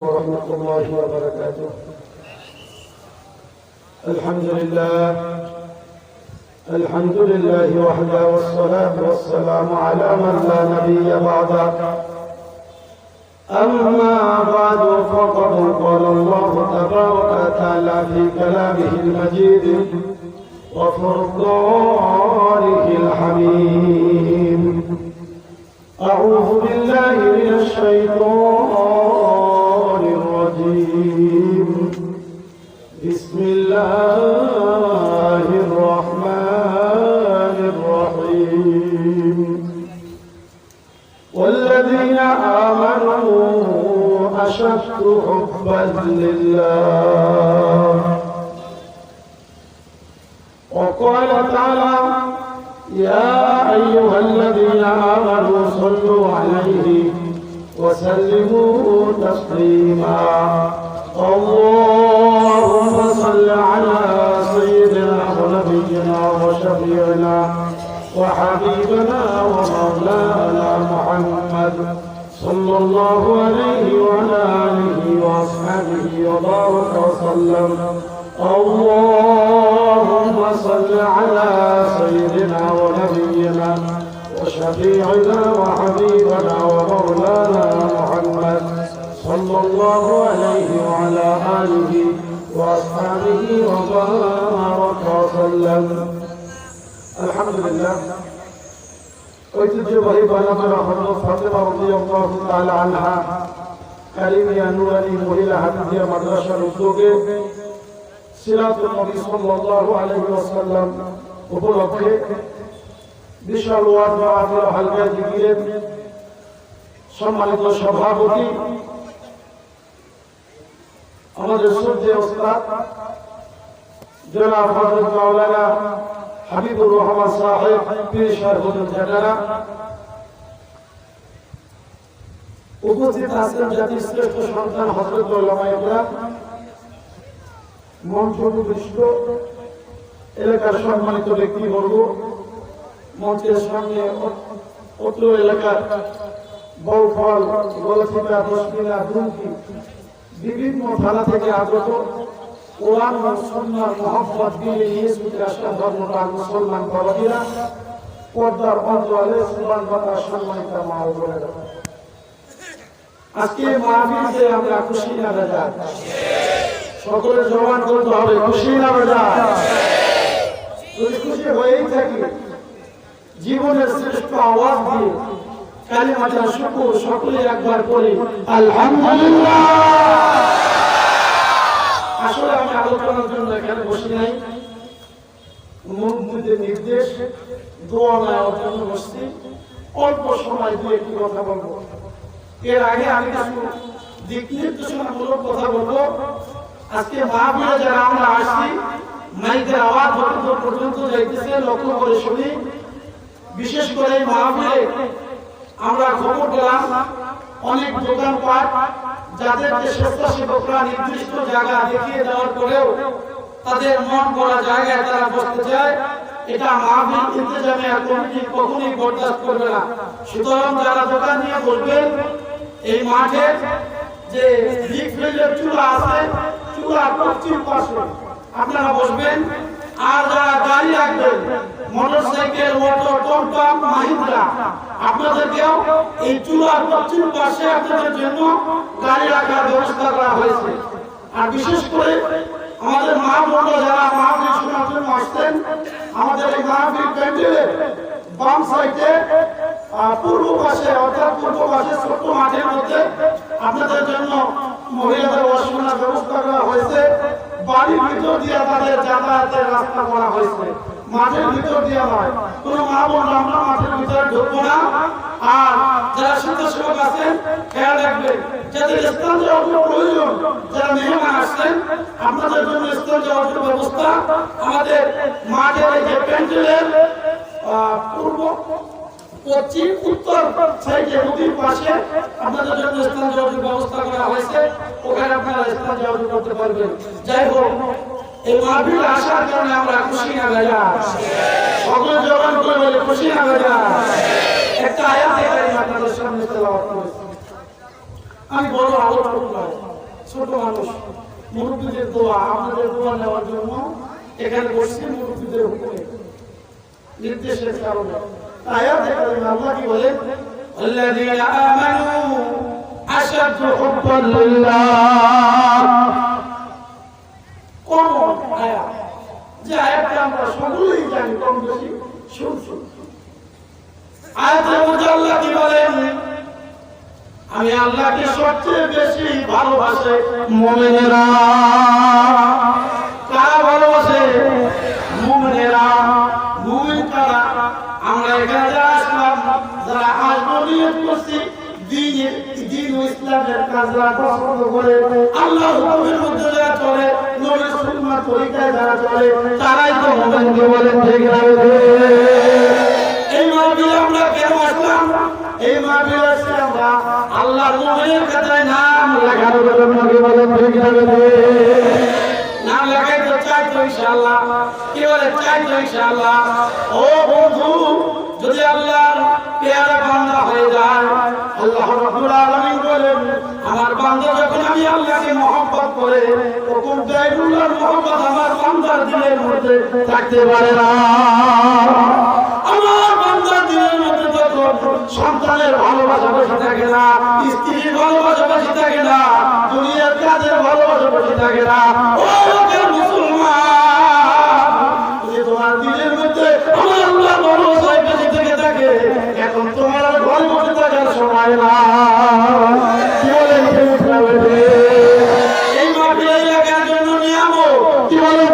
ورحمة الله وبركاته. الحمد لله وحده، والصلاة والسلام على من لا نبي بعده. أما بعد، فقد قال الله تبارك وتعالى في كلامه المجيد وفرقانه الحميد: أعوذ بالله من الشيطان الرجيم. بسم الله الرحمن الرحيم. والذين آمنوا أشد حبا لله. وقال تعالى: يا أيها الذين آمنوا صلوا عليه وسلموا تسليما. اللهم صل على سيدنا ونبينا وشفيعنا وحبيبنا ومولانا محمد صلى الله عليه وعلى آله وأصحابه وبارك وسلم. اللهم صل على سيدنا ونبينا وشفيعنا وحبيبنا ومولانا محمد صلى الله عليه وعلى آله وأصحابه وبارك وسلم. الحمد لله. ঐতিহ্যবাহী বানাতরা হযরত ফাতেমা রাদিয়াল্লাহু তাআলা আনহা কারিমিয়া নুরানি মহিলা হাফিজিয়া মাদ্রাসার উদ্যোগে সিরাতুন নবী সাল্লাল্লাহু আলাইহি ওয়াসাল্লাম উপলক্ষে বিশাল ওয়াজ মাহফিল হালকা জিকিরের সম্মানিত সভাপতি আমাদের শ্রদ্ধেয় ওস্তাদ জনাব হযরত মাওলানা হাবিবুর রহমান সাহেব পীর সাহেব জানারা, উপস্থিত আছেন জাতির শ্রেষ্ঠ সন্তান হযরত উলামা ইকরাম, মঞ্চ উপবিষ্ট এলাকার সম্মানিত ব্যক্তিবর্গ, মঞ্চের সামনে অত্র এলাকার বউফল, গলচিপা, দশমিনা, দুমকি বিভিন্ন থানা থেকে আগত কোরআন ও সুন্নাহর মহব্বত দিলে ইসলামী রাষ্ট্র ধর্মপ্রাণ মুসলমান বাবাজিরা, পর্দার অন্তরালে সুবহানাল্লাহ, সম্মানিত মা ও বোনেরা, আজকে মাহফিলে আমরা খুশি না বেজার? সকলে জবান করতে হবে, খুশি না বেজার? যদি খুশি হয়েই থাকি, জীবনের শ্রেষ্ঠ আওয়াজ দিয়ে কালিমাটা শুকর সকলে একবার করি আলহামদুলিল্লাহ। আসলে আমি আলোচনার জন্য এখানে বসি নাই, মুক্তিদের নির্দেশ দোয়া নেওয়ার জন্য বসছি। অল্প সময় দিয়ে একটি কথা বলবো। এর আগে আমি কিছু দিক নির্দেশনামূলক কথা বলবো। আজকে মাহফিলে যারা আমরা আসছি, মাইকের আওয়াজ যতদূর পর্যন্ত যাইতেছে লক্ষ্য করে শুনি। বিশেষ করে এই মাহফিলে আমরা খবর পেলাম অনেক দোকানপাট যাদেরকে স্বেচ্ছাসেবকরা নির্দিষ্ট জায়গা দেখিয়ে দেওয়ার পরেও তাদের মন করা জায়গায় তারা বসতে চায়, এটা মাহফিল ইন্তেজামিয়া কমিটি কখনোই বরদাস্ত করবে না। সুতরাং যারা দোকান নিয়ে বসবেন, এই মাঠে যে বিগ ফিল্ডের চূড়া আছে, চূড়া পশ্চিম পাশে আপনারা বসবেন। আর যারা গাড়ি রাখবেন, মোটরসাইকেল, অটো, টমটম, মাহিন্দ্রা, আপনাদেরকেও এই চূড়ার পশ্চিম পাশে আপনাদের জন্য গাড়ি রাখার ব্যবস্থা করা হয়েছে। আর বিশেষ করে আমাদের মা বোনরা যারা মাহফিল শোনার জন্য আসছেন, আমাদের এই মাহফিল প্যান্ডেলের বাম সাইডে পূর্ব পাশে, অর্থাৎ পূর্ব পাশে ছোট্ট মাঠের মধ্যে আপনাদের জন্য মহিলাদের বসার ব্যবস্থা করা হয়েছে। বাড়ির ভিতর দিয়ে তাদের যাতায়াতের রাস্তা করা হয়েছে, মাঠের ভিতর দিয়ে নয়। কোন মা বোন আমরা মাঠের ভিতরে ঢুকবো না। আর যারা স্বেচ্ছাসেবক আছেন, খেয়াল রাখবেন যাদের স্থান যাওয়ার প্রয়োজন, যারা মেহমান আসছেন, আপনাদের জন্য স্থান যাওয়ার ব্যবস্থা আমাদের মাঠের এই যে প্যান্ডেলের পূর্ব, পশ্চিম, উত্তর সাইডে নদীর পাশে আপনাদের জন্য স্থান যাওয়ার ব্যবস্থা করা হয়েছে। ওখানে আপনারা স্থান যাওয়ার করতে পারবেন। যাই হোক, এই মাহফিলে আসার কারণে আমরা খুশি না ভাইয়া? সকলে জবান করে বলে খুশি না ভাইয়া? একটা আয়াত আপনাদের সামনে তেলাওয়াত করেছি। আমি বড় আলোচনা করব। ছোট মানুষ, মুরব্বীদের দোয়া, আপনাদের দোয়া নেওয়ার জন্য এখানে বসছি মুরব্বীদের হুকুমে, নির্দেশের কারণে। আয়াতে কারিমা আল্লাহ কি বলেন? আল্লাযীনা আমানু আশাদ্দু হুব্বান লিল্লাহ। কোন আয়াত? যে আয়াতটা আমরা সকলেই জানি, কম বেশি শুনছি। আয়াতের মধ্যে আল্লাহ কি বলেন? আমি আল্লাহকে সবচেয়ে বেশি ভালোবাসে মুমিনেরা। কারা ভালোবাসে? মুমিনেরা। মুমিন কারা? আমরা এখানে যারা আসলাম, যারা আসবো নিয়ত করছি দ্বীন ও ইসলামের কাজ যারা পছন্দ করে, আল্লাহর হুকুমের মধ্যে যারা চলে, নবীর সুন্নাহ তরিকায় যারা চলে, তারাই তো মুমিনকে বলেন, ঠিক না? এই মাহফিলে আমরা কেন আসলাম? এই মাহফিলে আসলে আমরা আল্লাহর মুমিনের খাতায় নাম লেখানোর জন্য, কি বলেন, ঠিক না? নাম লেখাইতে চাই তো ইনশাআল্লাহ। কি বলে? চাই তো ইনশাআল্লাহ। ও বন্ধু, যদি আল্লাহর পেয়ারা বান্দা হয়ে যায়, আল্লাহ রাব্বুল আলামিন বলেন, আমার বান্দা যখন আমি আল্লাহকে মহব্বত করে, তখন গায়রুল্লাহর মহব্বত আমার বান্দার দিলের মধ্যে থাকতে পারে না। আমার বান্দার দিলের মধ্যে তখন সন্তানের ভালোবাসা বেশি থাকে না, স্ত্রীর ভালোবাসা বেশি থাকে না, দুনিয়ার কাজের ভালোবাসা বেশি থাকে না। ও তোমার দিলের মধ্যে আমার আল্লাহ ভালোবাসা বেশি থেকে থাকে, এখন তোমার আর ঘরে বসে থাকার সময় না। কি বলেন? এই মাহফিলে এলাকার জন্য নিয়ামত। কি বলেন?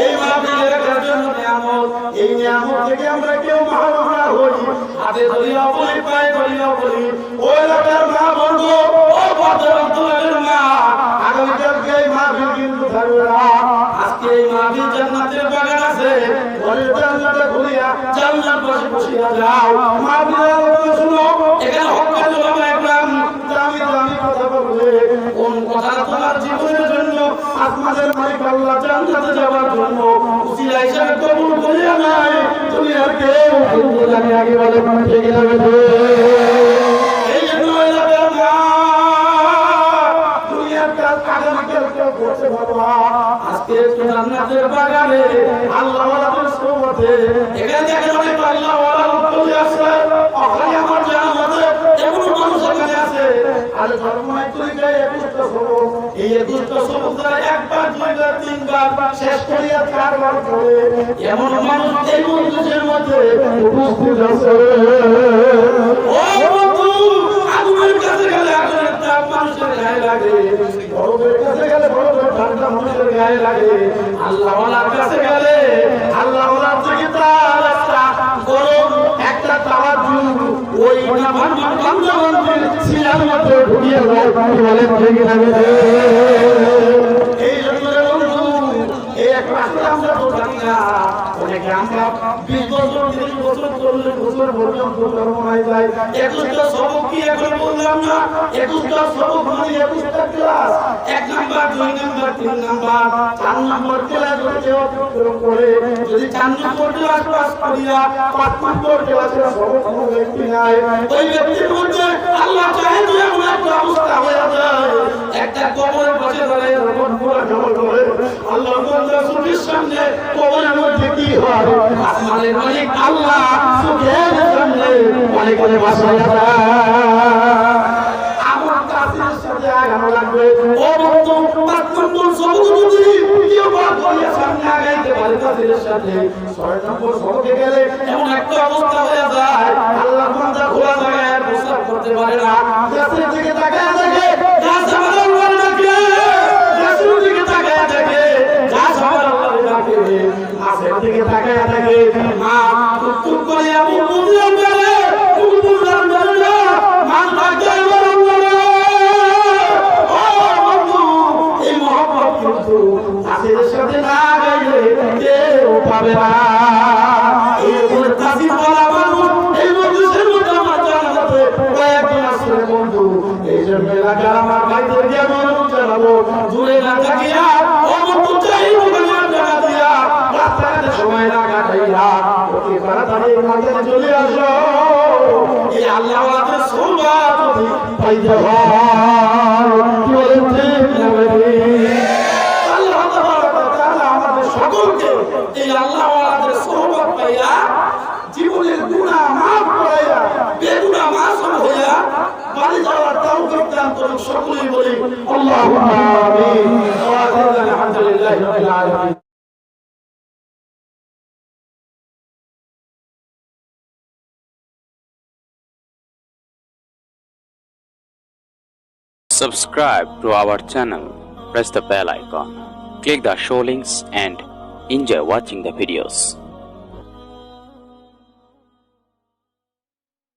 এই মাহফিলে এলাকার জন্য নিয়ামত। এই নিয়ামত থেকে আমরা কেউ মাহরুম হই, হাতে ধরিয়া বলি, পায়ে ধরিয়া বলি, ও এলাকার মা বলবো, ও পথের মা, আগামীকালকে এই মাহফিল কিন্তু থাকবে না। আজকে এই মাহফিল জান্নাতের বাগান আছে, ঘরের জান্নাতে ঘুরিয়া জান্নাত পাশে বসিয়া যাও, মাহফিলের আলোচনা শুনো। এখানে হক্কার উলামা একরাম দামি দামি কথা বলবে, কোন কথা তোমার জীবনের জন্য, আসমানের মালিক আল্লাহ জান্নাতে যাওয়ার জন্য উসিলা হিসেবে কবুল করিয়া নাই, তুমি আর কেউ কিন্তু জানি আগে বলে ঠিক না? এই জন্য এলাকার মা, দুনিয়ার কাজ আগামীকাল কেউ করছে বাবা, আজকে একটু জান্নাতের বাগানে আল্লাহ ওয়ালাদের সোহবতে এখানে দেখেন অনেক আল্লাহ ওয়ালা চলে আসে। ওখানে আমার জান্নাতে এমন মানুষ এখানে আছে, আর ধর্মময় তরিকায় 21টা সবক, এই 21টা সবক যারা একবার, দুইবার, তিনবার শেষ করিয়া 4বার পড়ে, এমন মানুষ এই মজলিসের মধ্যে উপস্থিত আছে। ও বন্ধু, আগুনের কাছে গেলে আগুনের তাপ মানুষের গায়ে লাগে, বরফের কাছে গেলে বরফের ঠান্ডা মানুষের গায়ে লাগে, আল্লাহ ওয়ালার কাছে গেলে আল্লাহ ওয়ালার থেকে তার একটা গরম একটা তাওয়ার জন্য ওই বান্দাবান্দির সিনার মধ্যে ঢুকিয়ে যায়। বলেন ঠিক না? এই জন্য বন্ধু, এই এক রাস্তা আমরা তো জানি না, অনেকে আমরা 20 বছর 30 বছর 40 বছর পর্যন্ত ধর্মমায় যায়। 21টা সবক কি এখন বললাম না? 21টা সবক মানে 21টা class, 1 number, 2 number, 3 number, 4 number class অতিক্রম করে যদি 4 নম্বর ক্লাস পাস করিয়া 5 নম্বর ক্লাসের সবক কোনো ব্যক্তি নাই, ওই ব্যক্তির মধ্যে আল্লাহ চাহে যে এমন একটা অবস্থা হয়ে যায়, একটা কবরের পাশে দাঁড়িয়ে রকম পুরা জমা করে আল্লাহ রাসূলের সামনে কবরের মধ্যে কি হয়, আসমানের মালিক আল্লাহ চোখের সামনে অনেক অনেক ভাষায় আমার কাছের সাথে আগানো লাগবে। ও বন্ধু, 5 নম্বর সবক যদি কেউ বাদ করিয়া সামনে আগাইতে পারে তাদের সাথে, 6 নম্বর সবকে গেলে এমন একটা অবস্থা হয়ে যায় আল্লাহ বান্দা খোলা জায়গায় প্রস্তাব করতে পারে না, গাছের দিকে তাকায় দেখে গাছ আমার আল্লাহর ডাকে, গাছের দিকে তাকায় দেখে গাছ আমার আল্লাহর ডাকে, গাছের দিকে তাকায় দেখে মা টুক করে এমন বুঝলাম করে বুঝলাম না মা ডাকে আমার আল্লাহ। ও বন্ধু, এই মহব্বত কিন্তু গাছের সাথে না গাইলে কেউ পাবে না। এই তাসির বলা মানুষ এই মজলিসের মধ্যে আমার জানাতে কয়েকজন আছে বন্ধু, এই জন্য এলাকার আমার ভাইদেরকে আমি অনুরোধ জানাবো, দূরে না থাকিয়া অমুক চাই দোকানের জায়গা দিয়া রাস্তাঘাটে সময় না কাটাইয়া অতি তাড়াতাড়ি মাঝে চলে আসো, এই আল্লাহ ওয়ালাদের সুবহান পাইতে হয়। করুক, সকলেই বলি আল্লাহুম্মা আমিন। ওয়া আখিরু আলহামদুলিল্লাহি রাব্বিল আলামিন। Subscribe to our channel, press the bell icon, click the show links and enjoy watching the videos.